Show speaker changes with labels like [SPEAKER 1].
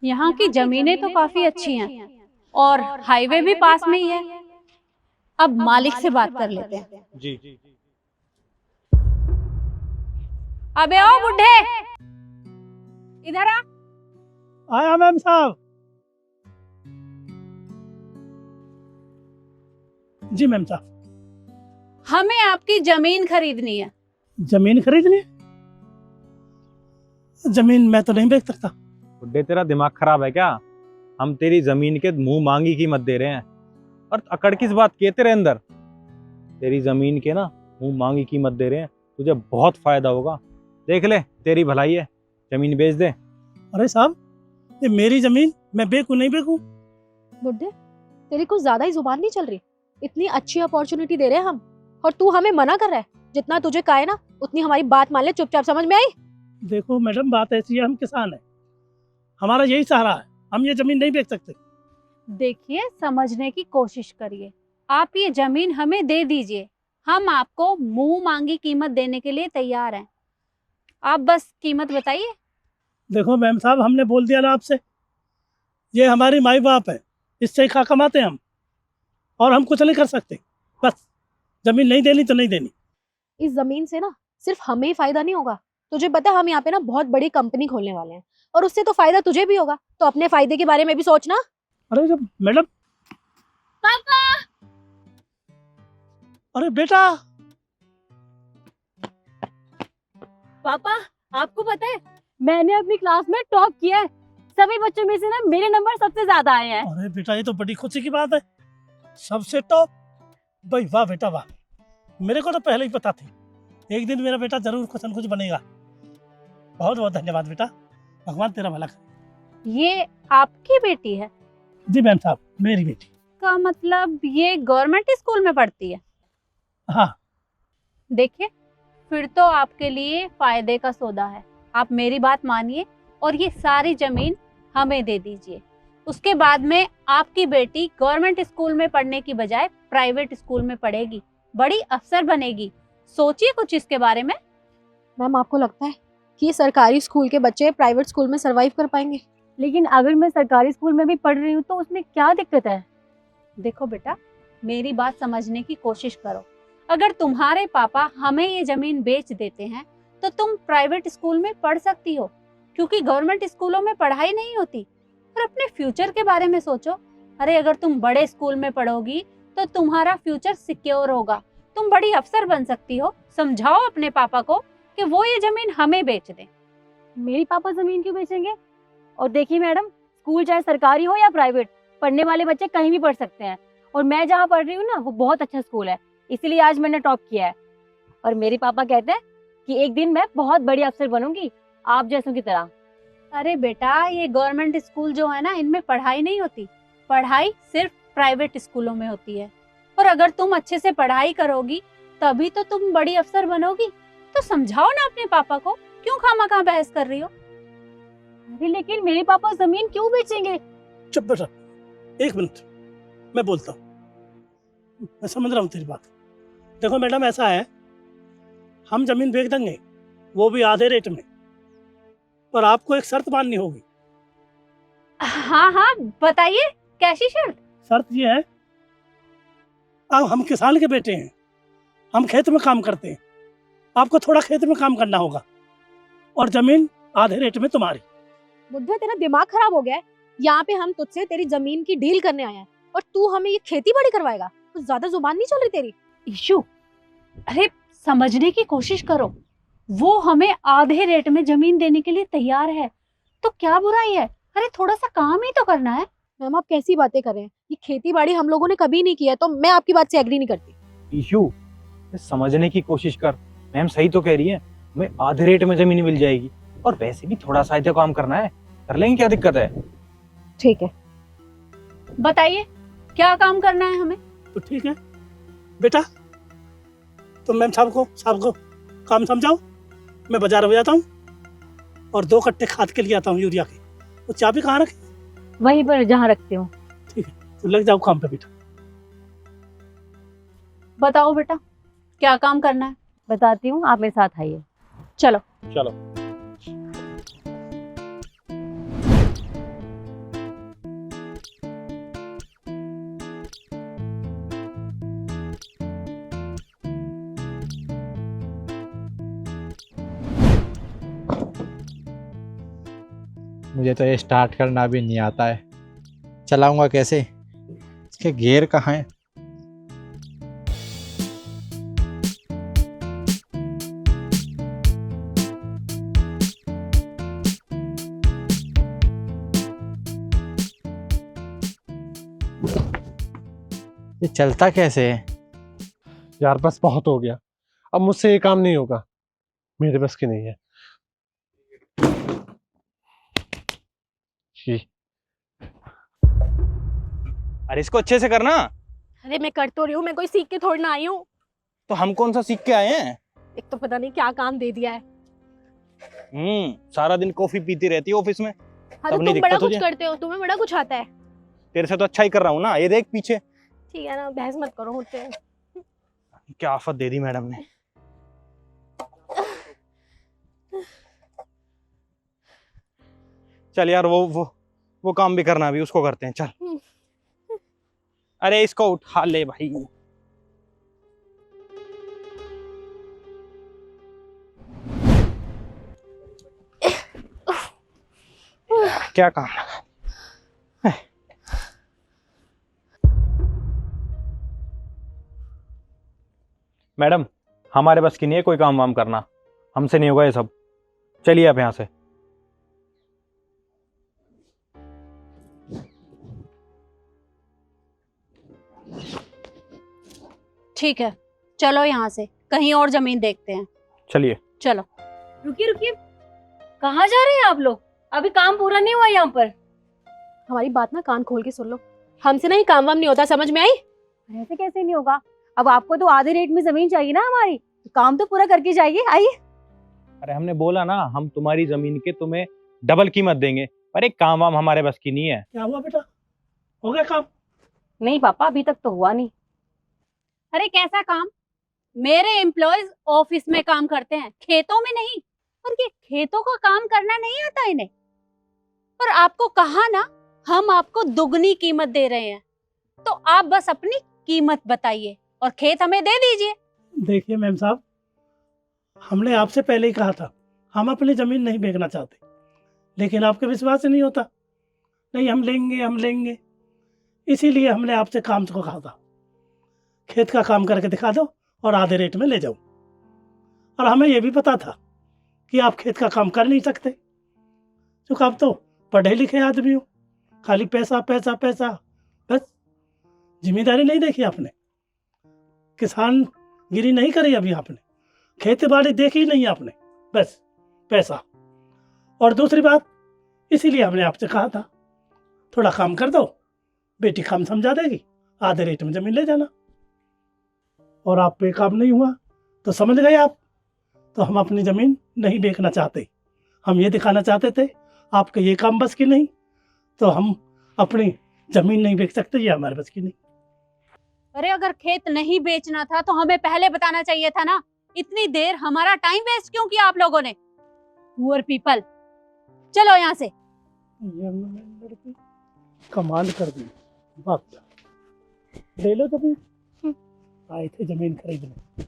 [SPEAKER 1] यहाँ की जमीनें तो काफी अच्छी हैं और हाईवे भी पास में ही है। अब मालिक से बात कर लेते हैं।
[SPEAKER 2] जी।
[SPEAKER 1] अबे ओ बुड्ढे, इधर आ।
[SPEAKER 3] आया मैम साहब। जी मैम साहब।
[SPEAKER 1] हमें आपकी जमीन खरीदनी है।
[SPEAKER 3] जमीन खरीदनी है? जमीन मैं तो नहीं बेच सकता।
[SPEAKER 2] बुड्ढे तेरा दिमाग खराब है क्या? हम तेरी जमीन के मुंह मांगी कीमत दे रहे हैं और अकड़ किस बात की है तेरे अंदर? तेरी जमीन के ना मुंह मांगी कीमत दे रहे हैं, तुझे बहुत फायदा होगा। देख ले, तेरी भलाई है, जमीन बेच दे।
[SPEAKER 3] अरे साहब, ये मेरी जमीन, मैं बेचूं नहीं बेचूं?
[SPEAKER 4] बुड्ढे, तेरी कुछ ज्यादा ही जुबान नहीं चल रही? इतनी अच्छी अपॉर्चुनिटी दे रहे हैं हम और तू हमें मना कर रहा है। जितना तुझे कहा है ना उतनी हमारी बात मान ले, चुपचाप। समझ में आई?
[SPEAKER 3] देखो मैडम, बात ऐसी है, हम किसान हैं, हमारा यही सहारा है, हम ये जमीन नहीं बेच सकते।
[SPEAKER 1] देखिए, समझने की कोशिश करिए। आप ये जमीन हमें दे दीजिए, हम आपको मुंह मांगी कीमत देने के लिए तैयार हैं। आप बस कीमत बताइए।
[SPEAKER 3] देखो मैम साहब, हमने बोल दिया ना आपसे, ये हमारी माई बाप है, इससे खा कमाते हैं हम, और हम कुछ नहीं कर सकते। बस जमीन नहीं देनी तो नहीं देनी।
[SPEAKER 4] इस जमीन से ना सिर्फ हमें ही फायदा नहीं होगा। तुझे पता है हम यहाँ पे ना बहुत बड़ी कंपनी खोलने वाले हैं और उससे तो फायदा तुझे भी होगा। तो अपने फायदे के बारे में भी सोचना।
[SPEAKER 3] अरे जब मैडम।
[SPEAKER 4] पापा!
[SPEAKER 3] अरे बेटा।
[SPEAKER 5] पापा, आपको पता है मैंने अपनी क्लास में टॉप किया है। सभी बच्चों में से ना मेरे नंबर सबसे ज्यादा आए हैं।
[SPEAKER 3] अरे बेटा, ये तो बड़ी खुशी की बात है, सबसे टॉप। भाई वाह बेटा वाह, मेरे को तो पहले ही पता थी, एक दिन मेरा बेटा जरूर कुछ न कुछ बनेगा। बहुत बहुत धन्यवाद बेटा, भगवान तेरा भला करे।
[SPEAKER 1] ये आपकी बेटी है?
[SPEAKER 3] जी मैम साहब, मेरी बेटी।
[SPEAKER 1] का मतलब ये गवर्नमेंट स्कूल में पढ़ती है?
[SPEAKER 3] हाँ।
[SPEAKER 1] देखिए, फिर तो आपके लिए फायदे का सौदा है। आप मेरी बात मानिए और ये सारी जमीन हमें दे दीजिए। उसके बाद में आपकी बेटी गवर्नमेंट स्कूल में पढ़ने की बजाय प्राइवेट स्कूल में पढ़ेगी, बड़ी अफसर बनेगी। सोचिए कुछ इसके बारे में।
[SPEAKER 4] मैम, आपको लगता है कि सरकारी स्कूल के बच्चे प्राइवेट स्कूल में सरवाइव कर पाएंगे?
[SPEAKER 5] लेकिन अगर मैं सरकारी स्कूल में भी पढ़ रही हूँ तो उसमें क्या दिक्कत है?
[SPEAKER 1] देखो बेटा, मेरी बात समझने की कोशिश करो। अगर तुम्हारे पापा हमें ये जमीन बेच देते हैं तो तुम प्राइवेट स्कूल में पढ़ सकती हो, क्योंकि गवर्नमेंट स्कूलों में पढ़ाई नहीं होती। और अपने फ्यूचर के बारे में सोचो। अरे अगर तुम बड़े स्कूल में पढ़ोगी तो तुम्हारा फ्यूचर सिक्योर होगा, तुम बड़ी अफसर बन सकती हो। समझाओ अपने पापा को कि वो ये जमीन हमें बेच दें।
[SPEAKER 5] मेरी पापा जमीन क्यों बेचेंगे? और देखिए मैडम, स्कूल चाहे सरकारी हो या प्राइवेट, पढ़ने वाले बच्चे कहीं भी पढ़ सकते हैं। और मैं जहाँ पढ़ रही हूँ ना, वो बहुत अच्छा स्कूल है, इसीलिए आज मैंने टॉप किया है। और मेरे पापा कहते हैं कि एक दिन मैं बहुत बड़ी अफसर बनूंगी, आप जैसों की तरह।
[SPEAKER 1] अरे बेटा, ये गवर्नमेंट स्कूल जो है ना, इनमें पढ़ाई नहीं होती। पढ़ाई सिर्फ प्राइवेट स्कूलों में होती है। और अगर तुम अच्छे से पढ़ाई करोगी तभी तो तुम बड़ी अफसर बनोगी। तो समझाओ ना अपने पापा को, क्यों खामखा बहस कर रही हो?
[SPEAKER 5] अरे लेकिन मेरे पापा जमीन क्यों बेचेंगे?
[SPEAKER 3] चुप बेटा, एक मिनट, मैं बोलता हूँ। मैं समझ रहा हूँ तेरी बात। देखो मैडम, ऐसा है, हम जमीन बेच देंगे, वो भी आधे रेट में, पर आपको एक शर्त माननी होगी।
[SPEAKER 1] हाँ हाँ, बताइए, कैसी शर्त?
[SPEAKER 3] शर्त ये है, अब हम किसान के बेटे हैं, हम खेत में काम करते हैं, आपको थोड़ा खेत में काम करना होगा, और जमीन आधे रेट में तुम्हारी।
[SPEAKER 4] बुड्ढे, तेरा दिमाग खराब हो गया है? यहाँ पे हम तुझसे तेरी जमीन की डील करने आए हैं और तू हमें ये खेती बाड़ी करवाएगा? कुछ ज्यादा जुबान नहीं चल रही तेरी?
[SPEAKER 1] इशू, अरे समझने की कोशिश करो। वो हमें आधे रेट में जमीन देने के लिए तैयार है, तो क्या बुराई है? अरे थोड़ा सा काम ही तो करना है।
[SPEAKER 4] मैम, आप कैसी बातें कर रहे हैं? ये खेती बाड़ी हम लोगों ने कभी नहीं किया है, तो मैं आपकी बात से एग्री नहीं करती।
[SPEAKER 2] ईशू, समझने की कोशिश कर, मैम सही तो कह रही है, हमें आधे रेट में जमीन मिल जाएगी, और वैसे भी थोड़ा सा काम करना है, कर लेंगे, क्या दिक्कत है?
[SPEAKER 4] ठीक है,
[SPEAKER 1] बताइए क्या काम करना है हमें?
[SPEAKER 3] तो ठीक है बेटा, तुम मैम साहब को काम समझाओ, मैं बाजार हो जाता हूँ और 2 कट्टे खाद के लिए आता हूँ, यूरिया की। वो चाबी कहाँ रखी?
[SPEAKER 5] वहीं पर जहाँ रखती हूँ।
[SPEAKER 3] ठीक है, तो लग जाओ काम पे बेटा।
[SPEAKER 1] बताओ बेटा, क्या काम करना है?
[SPEAKER 5] बताती हूँ, आप मेरे साथ आइए।
[SPEAKER 1] चलो।
[SPEAKER 2] चलो।
[SPEAKER 6] मुझे तो ये स्टार्ट करना भी नहीं आता है, चलाऊंगा कैसे? इसके गियर कहाँ हैं? ये चलता कैसे है?
[SPEAKER 7] यार बस बहुत हो गया, अब मुझसे ये काम नहीं होगा, मेरे बस की नहीं है। छी।
[SPEAKER 2] अरे इसको अच्छे से करना।
[SPEAKER 4] अरे मैं कर तो रही हूँ, मैं कोई सीख के थोड़ी ना आई हूँ।
[SPEAKER 2] तो हम कौन सा सीख के आए हैं?
[SPEAKER 4] एक तो पता नहीं क्या काम दे दिया है।
[SPEAKER 2] सारा दिन कॉफी पीती रहती है ऑफिस में।
[SPEAKER 4] हाँ तो
[SPEAKER 2] अब नहीं
[SPEAKER 4] तुम बड़ा
[SPEAKER 2] दिखता
[SPEAKER 4] कुछ
[SPEAKER 2] तुझे?
[SPEAKER 4] करते हो, तुम्हें बड़ा कुछ आता है।
[SPEAKER 2] तेरे से तो अच्छा ही कर रहा हूँ ना, ये देख पीछे।
[SPEAKER 4] ठीक है ना, बहस मत करो मुझसे।
[SPEAKER 2] क्या आफत दे दी मैडम ने। चल यार वो काम भी करना, भी उसको करते हैं, चल। अरे इसको उठा ले भाई। क्या काम है? मैडम, हमारे बस की नहीं है कोई काम वाम करना, हमसे नहीं होगा ये सब। चलिए आप यहाँ से।
[SPEAKER 1] ठीक है, चलो यहाँ से कहीं और जमीन देखते हैं।
[SPEAKER 2] चलिए।
[SPEAKER 1] चलो।
[SPEAKER 5] रुकिए रुकिए, कहाँ जा रहे हैं आप लोग? अभी काम पूरा नहीं हुआ यहाँ पर।
[SPEAKER 4] हमारी बात ना कान खोल के सुन लो, हमसे ना ही काम वाम नहीं होता, समझ में आई?
[SPEAKER 5] ऐसे कैसे नहीं होगा? अब आपको तो आधे रेट में जमीन चाहिए ना हमारी, तो काम तो पूरा करके जाइए। आइए।
[SPEAKER 2] अरे हमने बोला ना, हम तुम्हारी जमीन के तुम्हें डबल कीमत देंगे, पर एक काम वाम हमारे बस की नहीं है।
[SPEAKER 3] क्या हुआ बेटा, हो गया काम?
[SPEAKER 5] नहीं पापा, अभी तक तो हुआ नहीं।
[SPEAKER 1] अरे कैसा काम? मेरे एम्प्लॉयज ऑफिस में काम करते हैं, खेतों में नहीं। और ये खेतों का काम करना नहीं आता इन्हें। पर आपको कहा ना, हम आपको दुगनी कीमत दे रहे हैं, तो आप बस अपनी कीमत बताइए और खेत हमें दे दीजिए।
[SPEAKER 3] देखिए मैम साहब, हमने आपसे पहले ही कहा था हम अपनी ज़मीन नहीं बेचना चाहते, लेकिन आपके विश्वास से नहीं होता। नहीं, हम लेंगे, इसीलिए हमने आपसे काम को कहा था, खेत का काम करके दिखा दो और आधे रेट में ले जाओ। और हमें यह भी पता था कि आप खेत का काम कर नहीं सकते, क्योंकि आप तो पढ़े लिखे आदमी हो, खाली पैसा पैसा पैसा, बस जिम्मेदारी नहीं देखी आपने, किसान गिरी नहीं करी अभी आपने, खेती बाड़ी देखी नहीं आपने, बस पैसा। और दूसरी बात, इसीलिए हमने आपसे कहा था थोड़ा काम कर दो, बेटी काम समझा देगी, आधे रेट में जमीन ले जाना। और आप पे काम नहीं हुआ तो समझ गए आप, तो हम अपनी ज़मीन नहीं बेचना चाहते। हम ये दिखाना चाहते थे आपके ये काम बस की नहीं, तो हम अपनी ज़मीन नहीं बेच सकते, ये हमारे बस की नहीं।
[SPEAKER 1] अरे अगर खेत नहीं बेचना था तो हमें पहले बताना चाहिए था ना। इतनी देर हमारा टाइम वेस्ट क्यों किया आप लोगों ने? पुअर पीपल, चलो यहाँ से।
[SPEAKER 3] लड़की कमाल कर दी, बाप ले लो जमीन, आए थे जमीन खरीदने।